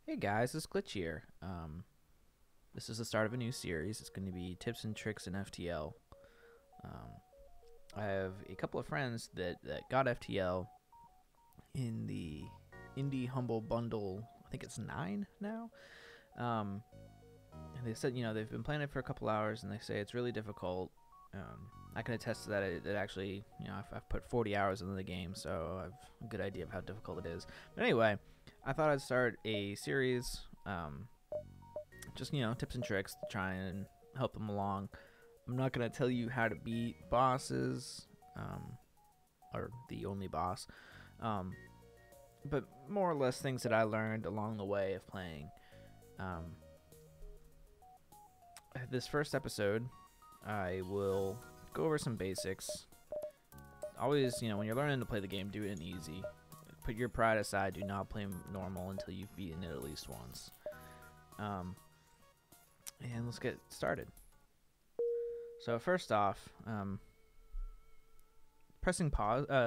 Hey guys, it's Glitch here. This is the start of a new series. It's going to be tips and tricks in FTL. Um, I have a couple of friends that got FTL in the Indie Humble Bundle. I think it's 9 now. And they said, they've been playing it for a couple hours, and they say it's really difficult. I can attest to that. It actually, I've put 40 hours into the game, so I have a good idea of how difficult it is. But anyway, I thought I'd start a series, just, tips and tricks to try and help them along. I'm not going to tell you how to beat bosses, or the only boss, but more or less things that I learned along the way of playing. This first episode, I will go over some basics. Always, when you're learning to play the game, do it in easy. Put your pride aside. Do not play normal until you've beaten it at least once. And let's get started. So first off, pressing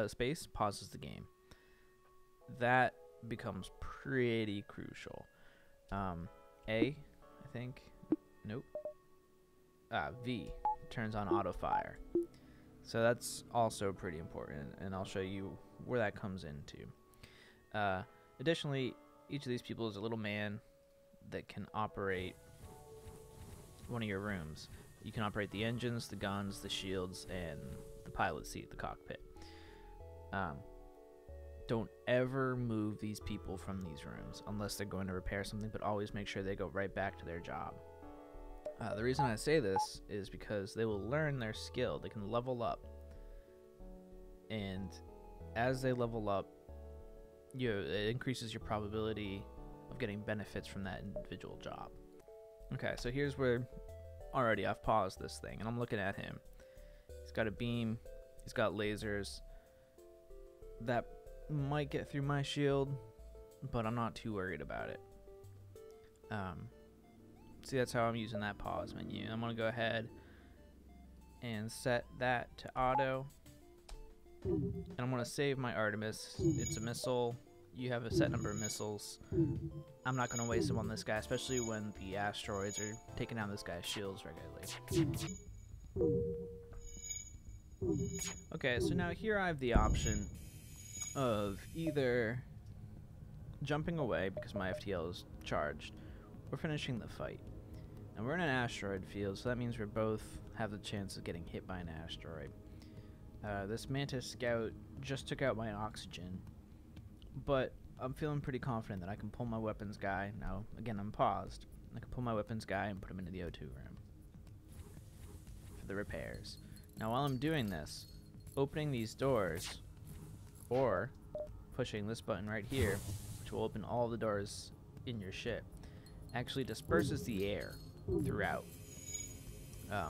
space pauses the game. That becomes pretty crucial. I think. Nope. V turns on auto fire. So that's also pretty important, and I'll show you where that comes into. Additionally, each of these people is a little man that can operate one of your rooms. You can operate the engines, the guns, the shields, and the pilot seat, the cockpit. Don't ever move these people from these rooms unless they're going to repair something, but always make sure they go right back to their job. The reason I say this is because they will learn their skill. They can level up. And as they level up, it increases your probability of getting benefits from that individual job. Okay, so here's where already I've paused this thing, and I'm looking at him. He's got a beam. He's got lasers. That might get through my shield, but I'm not too worried about it. See, that's how I'm using that pause menu. I'm going to go ahead and set that to auto. And I'm going to save my Artemis. It's a missile. You have a set number of missiles. I'm not going to waste them on this guy, especially when the asteroids are taking down this guy's shields regularly. Okay, so now here I have the option of either jumping away because my FTL is charged, or finishing the fight. And we're in an asteroid field, so that means we both have the chance of getting hit by an asteroid. This Mantis Scout just took out my oxygen, but I'm feeling pretty confident that I can pull my weapons guy. Now, again, I'm paused. I can pull my weapons guy and put him into the O2 room for the repairs. Now, while I'm doing this, opening these doors, or pushing this button right here, which will open all the doors in your ship, actually disperses the air throughout.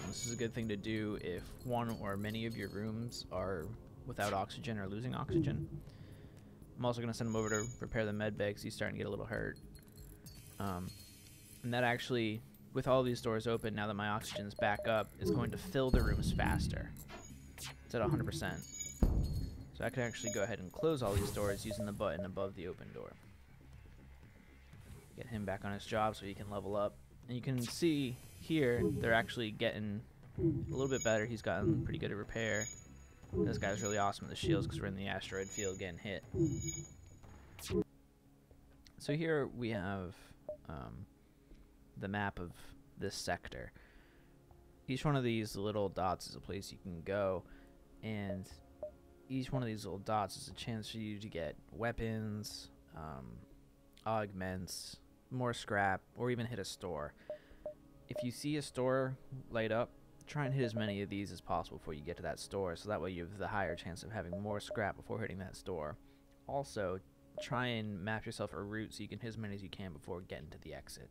This is a good thing to do if one or many of your rooms are without oxygen or losing oxygen. I'm also going to send him over to repair the med bay because he's starting to get a little hurt. And that actually, with all these doors open, now that my oxygen's back up, is going to fill the rooms faster. It's at 100%. So I can actually go ahead and close all these doors using the button above the open door. Get him back on his job so he can level up. And you can see here they're actually getting a little bit better. He's gotten pretty good at repair. This guy's really awesome with the shields because we're in the asteroid field getting hit. So here we have the map of this sector. Each one of these little dots is a place you can go, and each one of these little dots is a chance for you to get weapons, augments, more scrap, or even hit a store. If you see a store light up, try and hit as many of these as possible before you get to that store, so that way you have the higher chance of having more scrap before hitting that store. Also, try and map yourself a route so you can hit as many as you can before getting to the exit.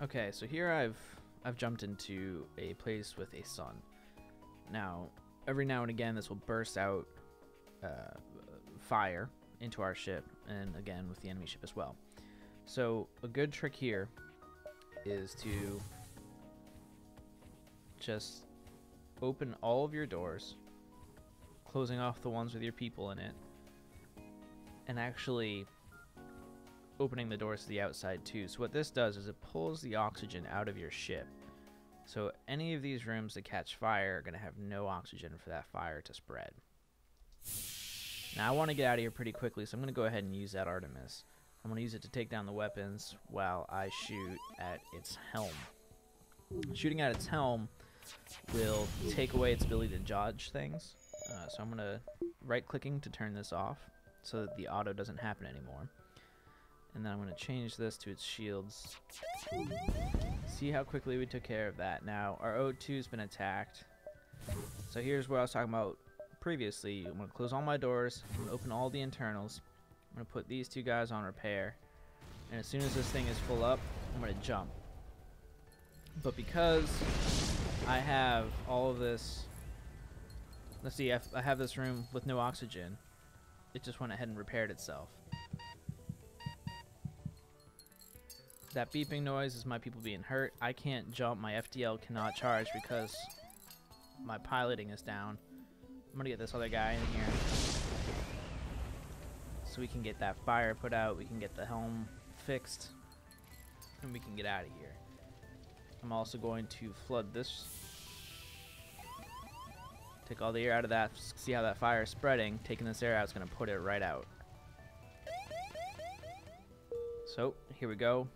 Okay, so here I've jumped into a place with a sun. Now, every now and again this will burst out fire into our ship, and again with the enemy ship as well. So a good trick here is to just open all of your doors closing off the ones with your people in it, and actually opening the doors to the outside too. So what this does is it pulls the oxygen out of your ship. So any of these rooms that catch fire are going to have no oxygen for that fire to spread. Now I want to get out of here pretty quickly, so I'm going to go ahead and use that Artemis. I'm going to use it to take down the weapons while I shoot at its helm. Shooting at its helm will take away its ability to dodge things. So I'm going to right-clicking to turn this off so that the auto doesn't happen anymore. And then I'm going to change this to its shields. See how quickly we took care of that. Now, our O2's been attacked. So here's what I was talking about previously. I'm going to close all my doors. I'm going to open all the internals. I'm going to put these two guys on repair. And as soon as this thing is full up, I'm going to jump. But because I have all of this... Let's see, I have this room with no oxygen. It just went ahead and repaired itself. That beeping noise is my people being hurt. I can't jump. My FTL cannot charge because my piloting is down. I'm going to get this other guy in here so we can get that fire put out. We can get the helm fixed. And we can get out of here. I'm also going to flood this. Take all the air out of that. See how that fire is spreading. Taking this air out is going to put it right out. So, here we go.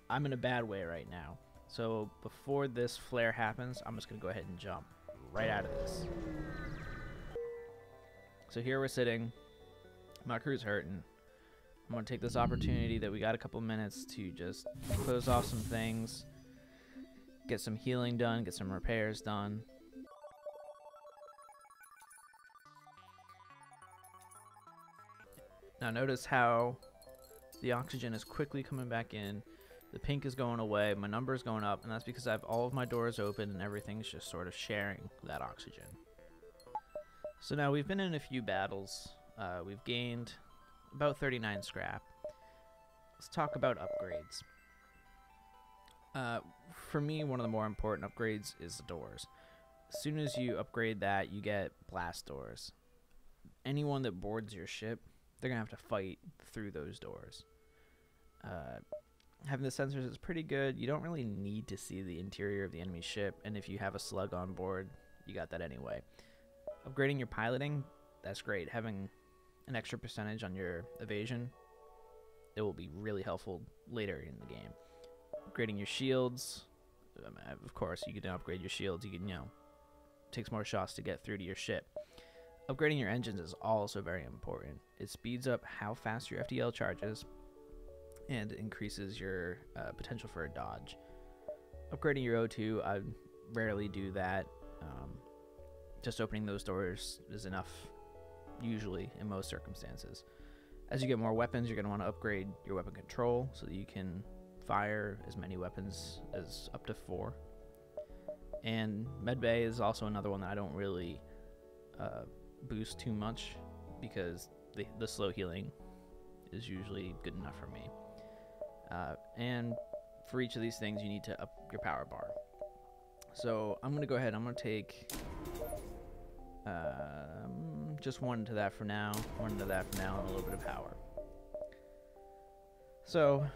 I'm in a bad way right now. So, before this flare happens, I'm just going to go ahead and jump right out of this. So, here we're sitting. My crew's hurting. I'm going to take this opportunity that we got a couple minutes to just close off some things. Get some healing done. Get some repairs done. Now notice how the oxygen is quickly coming back in, the pink is going away, my number is going up, and that's because I have all of my doors open and everything's just sort of sharing that oxygen. So now we've been in a few battles, we've gained about 39 scrap. Let's talk about upgrades. For me, one of the more important upgrades is the doors. As soon as you upgrade that, you get blast doors. Anyone that boards your ship, they're going to have to fight through those doors. Having the sensors is pretty good. You don't really need to see the interior of the enemy ship, and if you have a slug on board, you got that anyway. Upgrading your piloting, that's great. Having an extra percentage on your evasion, it will be really helpful later in the game. Upgrading your shields, of course, you can upgrade your shields. You can, it takes more shots to get through to your ship. Upgrading your engines is also very important. It speeds up how fast your FTL charges and increases your potential for a dodge. Upgrading your O2, I rarely do that. Just opening those doors is enough, usually, in most circumstances. As you get more weapons, you're going to want to upgrade your weapon control so that you can fire as many weapons as up to 4. And medbay is also another one that I don't really boost too much because the slow healing is usually good enough for me. And for each of these things, you need to up your power bar. So I'm going to go ahead. I'm going to take just one to that for now, one to that for now, and a little bit of power. So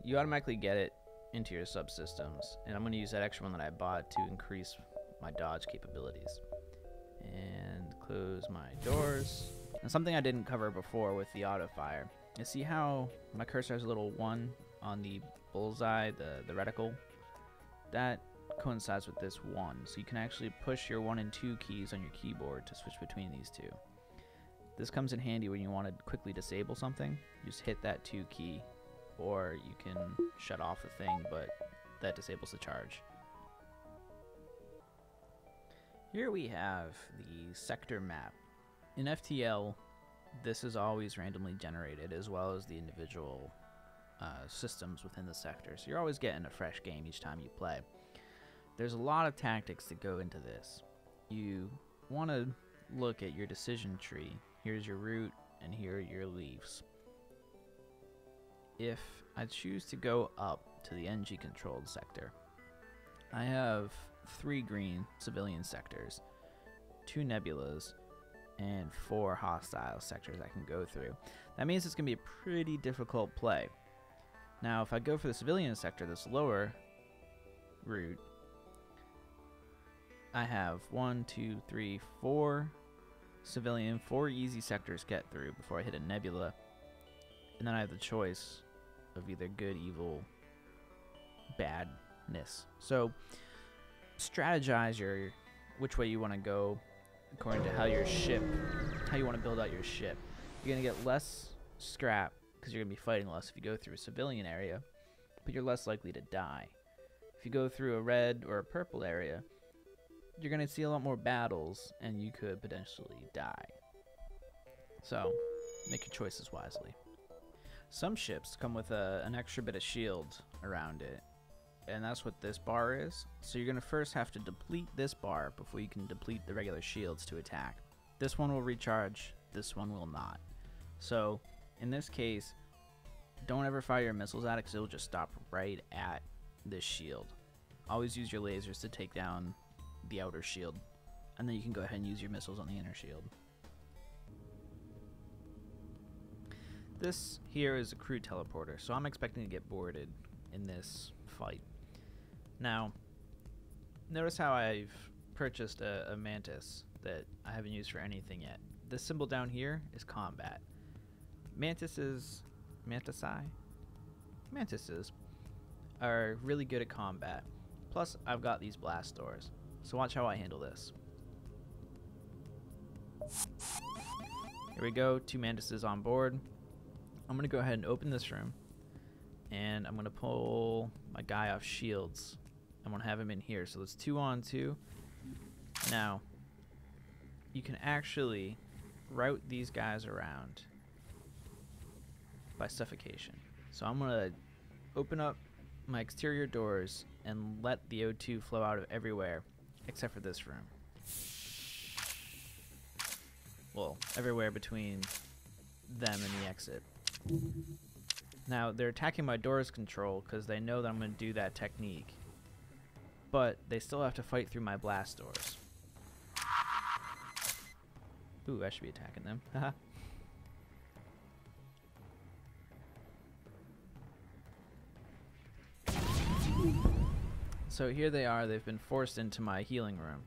you automatically get it into your subsystems, and I'm going to use that extra one that I bought to increase my dodge capabilities. And close my doors. And something I didn't cover before with the auto fire. You see how my cursor has a little 1 on the bullseye, the reticle? That coincides with this 1. So you can actually push your 1 and 2 keys on your keyboard to switch between these two. This comes in handy when you want to quickly disable something. You just hit that 2 key, or you can shut off a thing, but that disables the charge. Here we have the sector map. In FTL, this is always randomly generated, as well as the individual systems within the sector. So you're always getting a fresh game each time you play. There's a lot of tactics that go into this. You want to look at your decision tree. Here's your route, and here are your leaves. If I choose to go up to the NG controlled sector, I have 3 green civilian sectors, 2 nebulas, and 4 hostile sectors I can go through. That means it's going to be a pretty difficult play. Now, if I go for the civilian sector, this lower route, I have 1, 2, 3, 4 civilian, 4 easy sectors to get through before I hit a nebula. And then I have the choice of either good, evil, badness. So strategize which way you want to go according to how you want to build out your ship. You're going to get less scrap because you're going to be fighting less if you go through a civilian area, but you're less likely to die. If you go through a red or a purple area, you're going to see a lot more battles and you could potentially die. So make your choices wisely. Some ships come with an extra bit of shield around it, and that's what this bar is. So you're going to first have to deplete this bar before you can deplete the regular shields to attack. This one will recharge, this one will not. So in this case, don't ever fire your missiles at it because it will just stop right at this shield. Always use your lasers to take down the outer shield, and then you can go ahead and use your missiles on the inner shield. This here is a crew teleporter, so I'm expecting to get boarded in this fight. Now, notice how I've purchased a mantis that I haven't used for anything yet. This symbol down here is combat. Mantises are really good at combat. Plus, I've got these blast doors. So watch how I handle this. Here we go, 2 mantises on board. I'm going to go ahead and open this room, and I'm going to pull my guy off shields. I'm going to have him in here. So it's 2 on 2. Now, you can actually route these guys around by suffocation. So I'm going to open up my exterior doors and let the O2 flow out of everywhere except for this room. Well, everywhere between them and the exit. Now, they're attacking my doors control because they know that I'm going to do that technique. But they still have to fight through my blast doors. Ooh, I should be attacking them. Haha. So here they are. They've been forced into my healing room.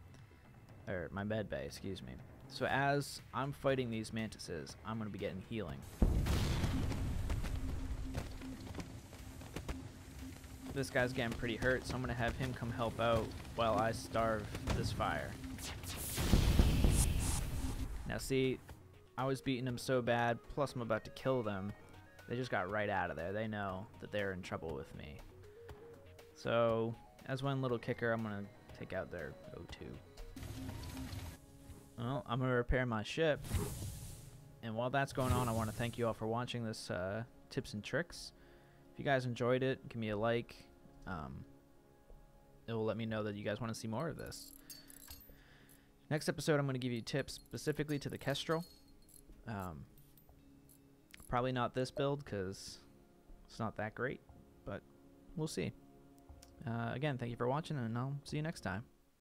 Or my med bay, excuse me. So as I'm fighting these mantises, I'm going to be getting healing. This guy's getting pretty hurt, so I'm going to have him come help out while I starve this fire. Now see, I was beating them so bad, plus I'm about to kill them. They just got right out of there. They know that they're in trouble with me. So, as one little kicker, I'm going to take out their O2. Well, I'm going to repair my ship. And while that's going on, I want to thank you all for watching this tips and tricks. If you guys enjoyed it, give me a like. It will let me know that you guys want to see more of this. Next episode, I'm going to give you tips specifically to the Kestrel. Probably not this build because it's not that great, but we'll see. Again, thank you for watching, and I'll see you next time.